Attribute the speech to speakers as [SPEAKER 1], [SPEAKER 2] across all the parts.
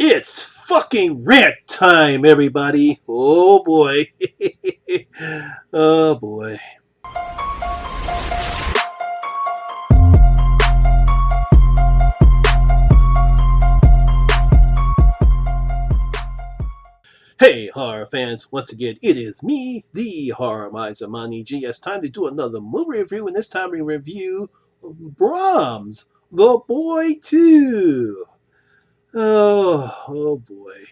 [SPEAKER 1] It's fucking rant time, everybody. Oh boy. Oh boy. Hey, horror fans. Once again, it is me, the Horror Miser Monty G. It's time to do another movie review, and this time we review Brahms The Boy 2. Oh boy.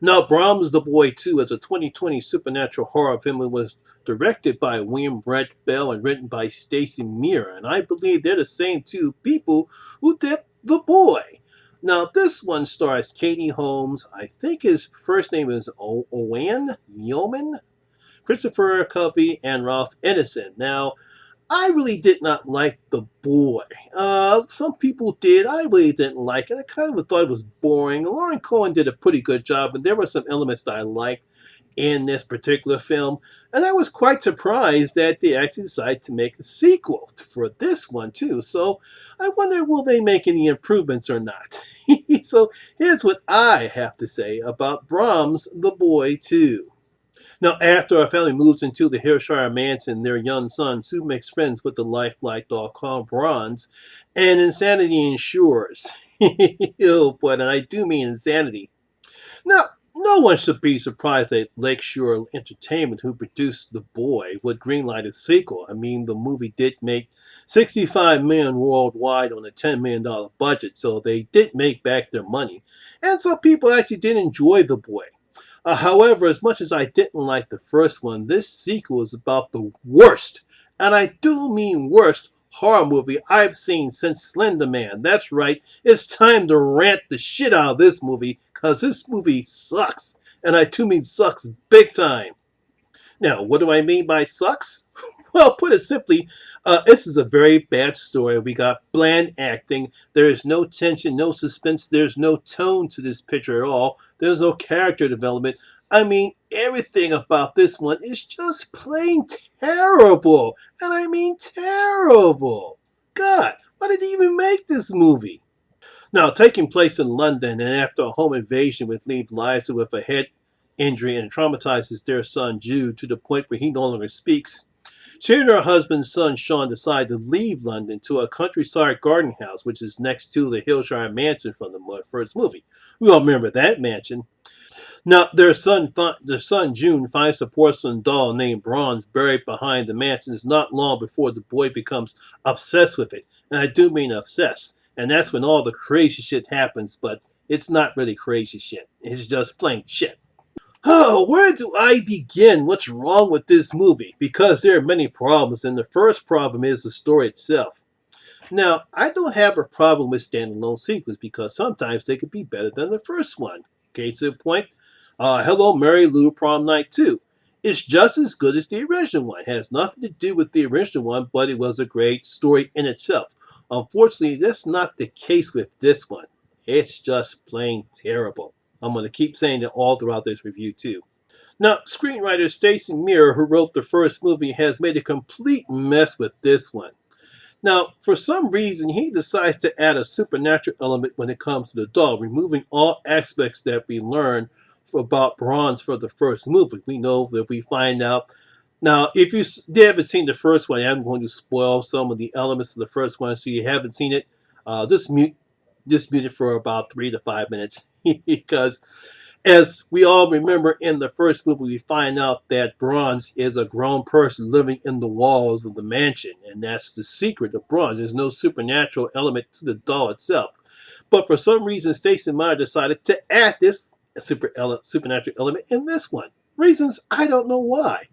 [SPEAKER 1] Now, Brahms The Boy 2 is a 2020 supernatural horror film that was directed by William Brent Bell and written by Stacey Meara. And I believe they're the same two people who did The Boy. Now, this one stars Katie Holmes. I think his first name is Owen Yeoman, Christopher Covey, and Ralph Ineson. Now, I really did not like The Boy. Some people did. I really didn't like it. I kind of thought it was boring. Lauren Cohen did a pretty good job, and there were some elements that I liked in this particular film. And I was quite surprised that they actually decided to make a sequel for this one, too. So I wonder, will they make any improvements or not? So here's what I have to say about Brahms The Boy 2. Now, after our family moves into the Hillshire mansion, their young son soon makes friends with the lifelike dog called Bronze, and insanity ensures. Oh boy, and I do mean insanity. Now, no one should be surprised that Lakeshore Entertainment, who produced The Boy, would greenlight a sequel. I mean, the movie did make $65 million worldwide on a $10 million budget, so they did make back their money. And some people actually did enjoy The Boy. However, as much as I didn't like the first one, this sequel is about the worst, and I do mean worst, horror movie I've seen since Slender Man. That's right, it's time to rant the shit out of this movie, because this movie sucks, and I do mean sucks big time. Now, what do I mean by sucks? Well, put it simply, this is a very bad story. We got bland acting. There is no tension, no suspense. There's no tone to this picture at all. There's no character development. I mean, everything about this one is just plain terrible. And I mean terrible. God, why did they even make this movie? Now, taking place in London, and after a home invasion would leave Liza with a head injury and traumatizes their son Jude to the point where he no longer speaks, she and her husband's son Sean decide to leave London to a countryside garden house, which is next to the Hillshire mansion from the first movie. We all remember that mansion. Now, their son June finds a porcelain doll named Bronze buried behind the mansion not long before the boy becomes obsessed with it. And I do mean obsessed. And that's when all the crazy shit happens, but it's not really crazy shit. It's just plain shit. Oh, where do I begin? What's wrong with this movie? Because there are many problems, and the first problem is the story itself. Now, I don't have a problem with standalone sequels because sometimes they could be better than the first one. Case in point, Hello, Mary Lou Prom Night 2. It's just as good as the original one. It has nothing to do with the original one, but it was a great story in itself. Unfortunately, that's not the case with this one. It's just plain terrible. I'm going to keep saying that all throughout this review too. Now, screenwriter Stacey Meara, who wrote the first movie, has made a complete mess with this one. Now, for some reason, he decides to add a supernatural element when it comes to the doll, removing all aspects that we learned about Bronze for the first movie. We know that we find out. Now, if you haven't seen the first one, I'm going to spoil some of the elements of the first one, so you haven't seen it. Just mute it for about 3 to 5 minutes because as we all remember in the first movie, we find out that Bronze is a grown person living in the walls of the mansion, and that's the secret of Bronze. There's no supernatural element to the doll itself. But for some reason, Stacey Meara decided to add this supernatural element in this one. Reasons I don't know why.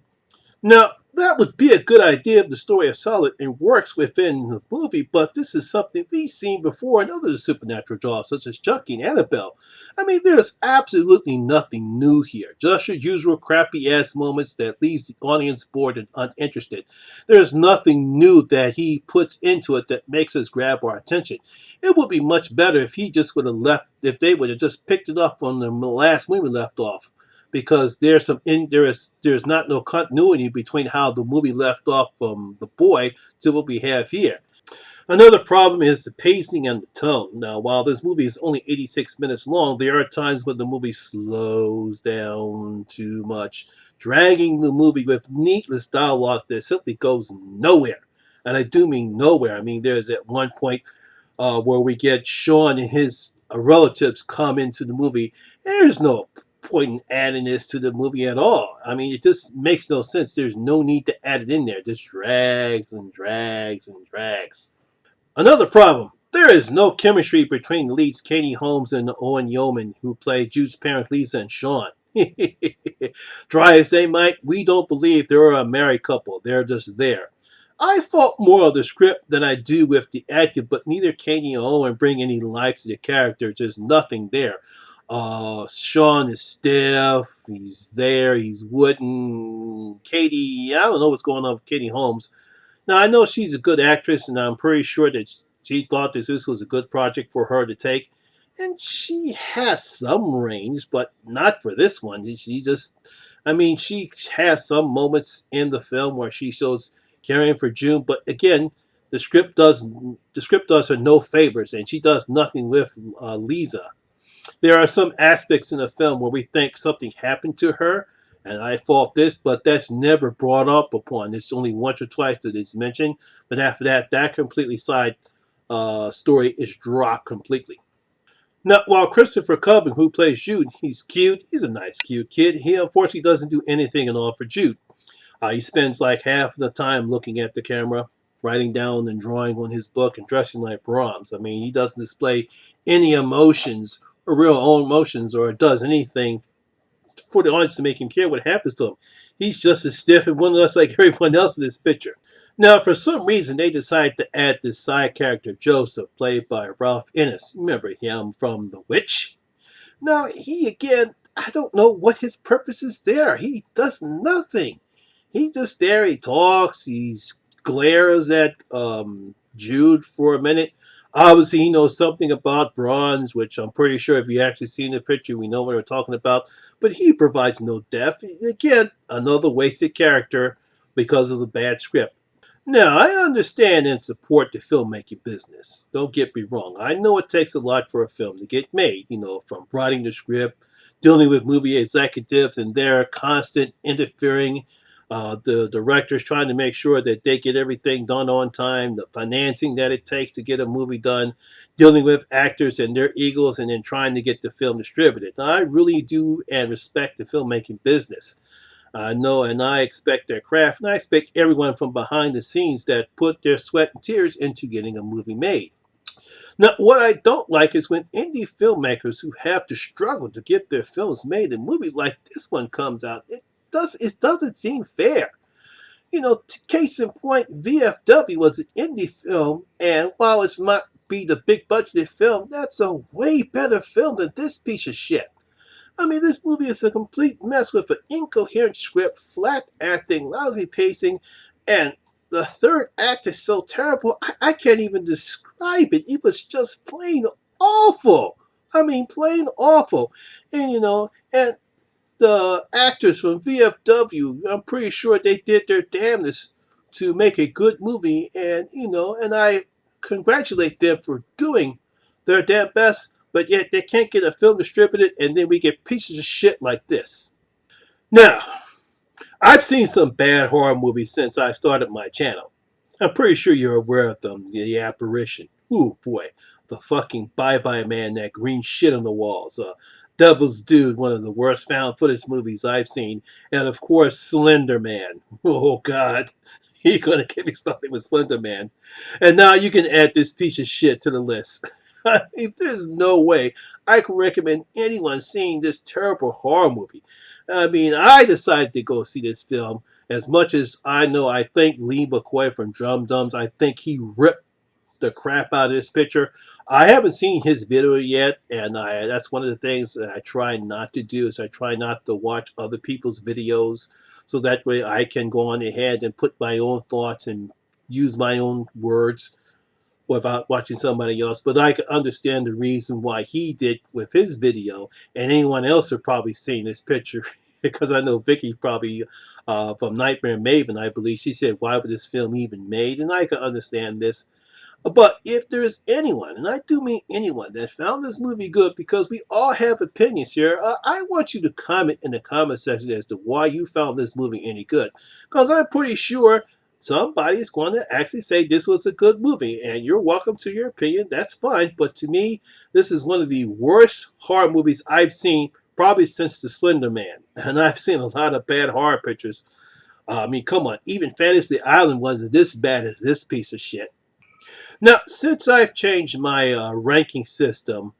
[SPEAKER 1] Now, that would be a good idea if the story is solid and works within the movie, but this is something we've seen before in other supernatural draws, such as Chucky and Annabelle. I mean, there's absolutely nothing new here. Just your usual crappy-ass moments that leaves the audience bored and uninterested. There's nothing new that he puts into it that makes us grab our attention. It would be much better if he just would have left, if they would have just picked it up from the last movie left off. Because there's not no continuity between how the movie left off from The Boy to what we have here. Another problem is the pacing and the tone. Now, while this movie is only 86 minutes long, there are times when the movie slows down too much, dragging the movie with needless dialogue that simply goes nowhere. And I do mean nowhere. I mean, there's at one point where we get Sean and his relatives come into the movie. There's no point in adding this to the movie at all. I mean, it just makes no sense. There's no need to add it in there. It just drags and drags and drags. Another problem. There is no chemistry between the leads Katie Holmes and Owen Yeoman, who play Jude's parents Lisa and Sean. Try as they might, we don't believe they're a married couple. They're just there. I fault more of the script than I do with the acting, but neither Katie or Owen bring any life to the characters. There's nothing there. Sean is stiff. He's there. He's wooden. Katie, I don't know what's going on with Katie Holmes. Now, I know she's a good actress, and I'm pretty sure that she thought this was a good project for her to take. And she has some range, but not for this one. She just, I mean, she has some moments in the film where she shows caring for June, but again, the script does her no favors, and she does nothing with Lisa. There are some aspects in the film where we think something happened to her, and I fault this, but that's never brought up upon. It's only once or twice that it's mentioned, but after that, that completely side story is dropped completely. Now, while Christopher Coven, who plays Jude, he's cute. He's a nice, cute kid. He unfortunately doesn't do anything at all for Jude. He spends like half the time looking at the camera, writing down and drawing on his book, and dressing like Brahms. I mean, he doesn't display any emotions or real own emotions or does anything for the audience to make him care what happens to him. He's just as stiff and one less like everyone else in this picture. Now, for some reason, they decided to add this side character, Joseph, played by Ralph Innes. Remember him from The Witch? Now, he again, I don't know what his purpose is there. He does nothing. He just there, he talks, he glares at Jude for a minute. Obviously, he knows something about bronze, which I'm pretty sure if you actually seen the picture, we know what we're talking about. But he provides no depth. Again, another wasted character because of the bad script. Now, I understand and support the filmmaking business. Don't get me wrong. I know it takes a lot for a film to get made, from writing the script, dealing with movie executives and their constant interfering, the directors trying to make sure that they get everything done on time, the financing that it takes to get a movie done, dealing with actors and their egos, and then trying to get the film distributed. Now, I really do and respect the filmmaking business. I know and I expect their craft, and I expect everyone from behind the scenes that put their sweat and tears into getting a movie made. Now, what I don't like is when indie filmmakers who have to struggle to get their films made, a movie like this one comes out, it doesn't seem fair. Case in point, VFW was an indie film, and while it's not be the big budgeted film, that's a way better film than this piece of shit. I mean, this movie is a complete mess with an incoherent script, flat acting, lousy pacing, and the third act is so terrible, I can't even describe it. It was just plain awful. I mean, plain awful. And the actors from VFW, I'm pretty sure they did their damnedest to make a good movie, and I congratulate them for doing their damn best, but yet they can't get a film distributed, and then we get pieces of shit like this. Now, I've seen some bad horror movies since I started my channel. I'm pretty sure you're aware of them. The Apparition. Ooh, boy. The fucking Bye-Bye Man, that green shit on the walls. Devil's Dude, one of the worst found footage movies I've seen. And of course, Slender Man. Oh, God. You're going to get me started with Slender Man. And now you can add this piece of shit to the list. I mean, there's no way I can recommend anyone seeing this terrible horror movie. I mean, I decided to go see this film. As much as I know, I think Lee McCoy from Drum Dums, I think he ripped the crap out of this picture. I haven't seen his video yet, and that's one of the things that I try not to do is I try not to watch other people's videos, so that way I can go on ahead and put my own thoughts and use my own words without watching somebody else. But I can understand the reason why he did with his video, and anyone else have probably seen this picture. Because I know Vicky probably from Nightmare Maven, I believe, she said, why would this film even made? And I can understand this. But if there's anyone, and I do mean anyone, that found this movie good, because we all have opinions here, I want you to comment in the comment section as to why you found this movie any good. Because I'm pretty sure somebody's going to actually say this was a good movie, and you're welcome to your opinion. That's fine. But to me, this is one of the worst horror movies I've seen probably since the Slender Man. And I've seen a lot of bad horror pictures. I mean, come on. Even Fantasy Island wasn't this bad as this piece of shit. Now, since I've changed my ranking system,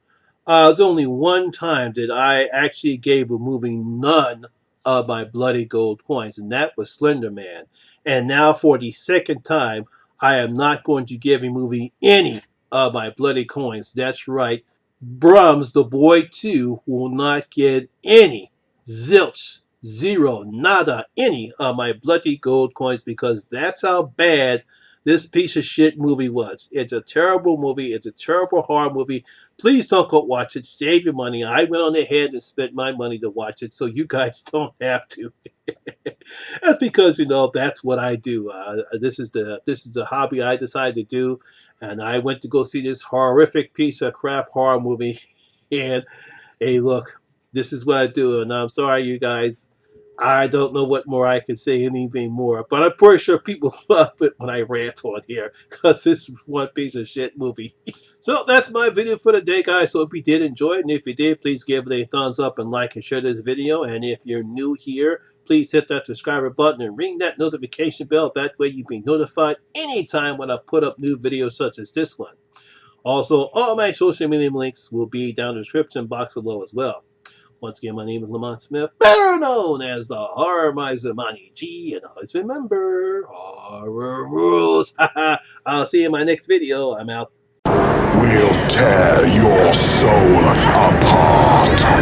[SPEAKER 1] there's only one time that I actually gave a movie none of my bloody gold coins, and that was Slender Man. And now, for the second time, I am not going to give a movie any of my bloody coins. That's right. Brahms The Boy 2 will not get any, zilch, zero, nada, any of my bloody gold coins, because that's how bad this piece of shit movie was. It's a terrible movie. It's a terrible horror movie. Please don't go watch it. Save your money. I went on ahead and spent my money to watch it, so you guys don't have to. That's because, that's what I do. This is the hobby I decided to do, and I went to go see this horrific piece of crap horror movie. And hey, look, this is what I do, and I'm sorry, you guys. I don't know what more I can say, anything more, but I'm pretty sure people love it when I rant on here, because this is one piece of shit movie. So that's my video for the day, guys. So hope you did enjoy it, and if you did, please give it a thumbs up and like and share this video. And if you're new here, please hit that subscriber button and ring that notification bell. That way you'll be notified anytime when I put up new videos such as this one. Also, all my social media links will be down in the description box below as well. Once again, my name is Lamont Smith, better known as the Horror Miser Monty G, and always remember, horror rules. I'll see you in my next video. I'm out.
[SPEAKER 2] We'll tear your soul apart.